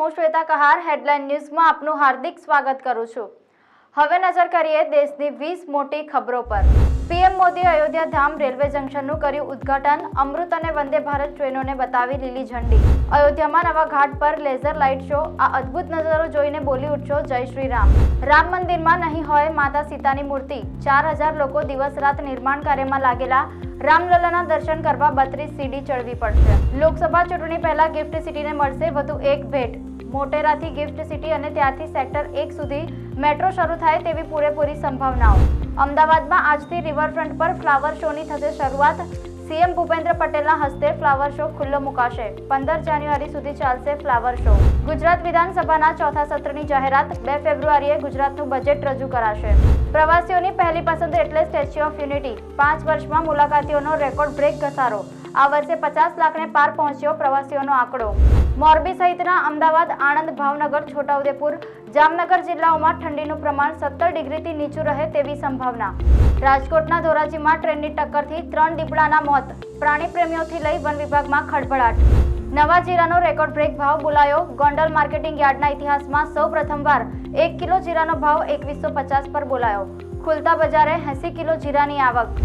હું શ્વેતા કહાર હેડલાઇન ન્યૂઝમાં આપનું હાર્દિક સ્વાગત કરું છું। હવે નજર કરીએ દેશની 20 મોટી ખબરો પર। પીએમ મોદી અયોધ્યા ધામ રેલવે જંકશનનું કર્યું ઉદ્ઘાટન। અમૃત અને વંદે ભારત ટ્રેનોને બતાવી લીલી ઝંડી। અયોધ્યામાં નવા ઘાટ પર લેઝર લાઇટ શો। આ અદ્ભુત નજારો જોઈને બોલી ઉઠશો જય શ્રી રામ। રામ મંદિરમાં નહીં હોય માતા સીતાની મૂર્તિ। 4000 લોકો દિવસ રાત નિર્માણ કાર્યમાં લાગેલા। રામલલ્લાના દર્શન કરવા 32 સીડી ચડવી પડશે। લોકસભા ચૂંટણી પહેલા ગિફ્ટ સિટીને મળશે વધુ એક ભેટ। મોટેરાથી ગિફ્ટ સિટી અને ત્યારથી સેક્ટર 1 સુધી મેટ્રો શરૂ થાય તેવી પૂરેપૂરી સંભાવનાઓ। અમદાવાદમાં આજથી રિવરફ્રન્ટ પર ફ્લાવર શોની થશે શરૂઆત। સીએમ ભૂપેન્દ્ર પટેલના હસ્તે ફ્લાવર શો ખુલ્લો મુકાશે। 15 જાન્યુઆરી સુધી ચાલશે ફ્લાવર શો। ગુજરાત વિધાનસભાના ચોથા સત્રની જાહેરાત। 2 ફેબ્રુઆરીએ ગુજરાતનું બજેટ રજૂ કરાશે। પ્રવાસીઓની પહેલી પસંદ એટલે સ્ટેચ્યુ ઓફ યુનિટી। 5 વર્ષમાં મુલાકાતીઓનો રેકોર્ડ બ્રેક ઘસારો। આ વર્ષે 50 લાખને પાર પહોંચ્યો પ્રવાસીઓનો આંકડો। મોરબી સહિતના અમદાવાદ, આણંદ, ભાવનગર, છોટાઉદેપુર, જામનગર જિલ્લાઓમાં ઠંડીનું પ્રમાણ 17 ડિગ્રીથી નીચું રહે તેવી સંભાવના। રાજકોટના ધોરાજીમાં ટ્રેનની ટક્કરથી 3 દીપડાના મોત। પ્રાણી પ્રેમીઓથી લઈ વન વિભાગમાં ખળભળાટ। નવા જીરાનો રેકોર્ડ બ્રેક ભાવ બોલાયો। ગોંડલ માર્કેટિંગ યાર્ડના ઇતિહાસમાં સૌ પ્રથમવાર 1 કિલો જીરાનો ભાવ 2150 પર બોલાયો। ખુલતા બજારે 80 કિલો જીરાની આવક।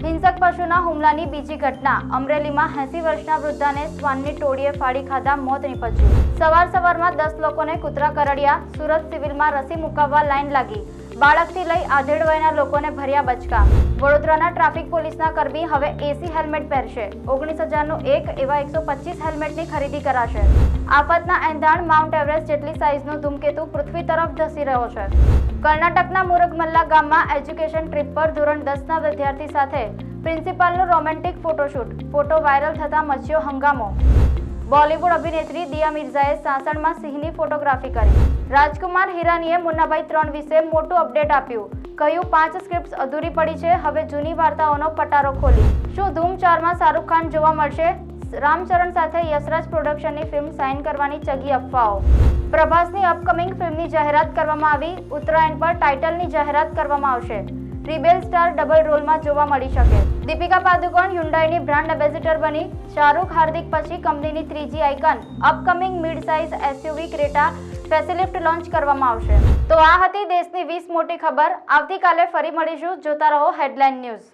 હિંસક પશુના હુમલાની બીજી ઘટના। અમરેલીમાં 80 વર્ષના વૃદ્ધાને શ્વાનની ટોળીએ ફાડી ખાધા, મોત નીપજ્યું। સવારમાં 10 લોકોને કૂતરા કરડ્યા। સુરત સિવિલમાં રસી મુકાવવા લાઈન લાગી। બાળકથી લઈ આધેડ વયના લોકોને ભર્યા બચકા। વડોદરાના ટ્રાફિક પોલીસના કર્મી હવે એસી હેલ્મેટ પહેરશે। 19,000નું એક એવા 125 હેલ્મેટની ખરીદી કરાશે। આફતના એંધાણ માઉન્ટ એવરેસ્ટ જેટલી સાઇઝનો ધૂમકેતુ પૃથ્વી તરફ ધસી રહ્યો છે। કર્ણાટકના મુરગમલ્લા ગામમાં એજ્યુકેશન ટ્રીપ પર ધોરણ 10ના વિદ્યાર્થી સાથે પ્રિન્સિપાલનો રોમેન્ટિક ફોટોશૂટ। ફોટો વાયરલ થતા મચ્યો હંગામો। બોલિવૂડ અભિનેત્રી દિયા મિર્ઝાએ સાસણમાં સિંહની ફોટોગ્રાફી કરી। રાજકુમાર હિરાનીએ મુન્નાભાઈ 3 વિશે મોટું અપડેટ આપ્યું। કહ્યું 5 સ્ક્રિપ્ટ્સ અધૂરી પડી છે, હવે જૂની વાર્તાઓનો પટારો ખોલી। શું ધૂમ 4માં શાહરૂખ ખાન જોવા મળશે? રામચરણ સાથે યશરાજ પ્રોડક્શનની ફિલ્મ સાઇન કરવાની ચગી અફવાઓ। પ્રભાસની અપકમિંગ ફિલ્મની જાહેરાત કરવામાં આવી। ઉત્તરાયણ પર ટાઇટલની જાહેરાત કરવામાં આવશે। રિબેલ સ્ટાર ડબલ રોલમાં જોવા મળી શકે। દીપિકા પાદુકોણ હ્યુન્ડાઈની બ્રાન્ડ એમ્બેસેડર બની। શાહરૂખ હાર્દિક પછી કંપનીની ત્રીજી icon. Upcoming mid size SUV Creta facelift launch કરવામાં આવશે। તો આ હતી દેશની 20 મોટી ખબર। આવતીકાલે ફરી મળીશું। જોતા રહો હેડલાઇન ન્યૂઝ।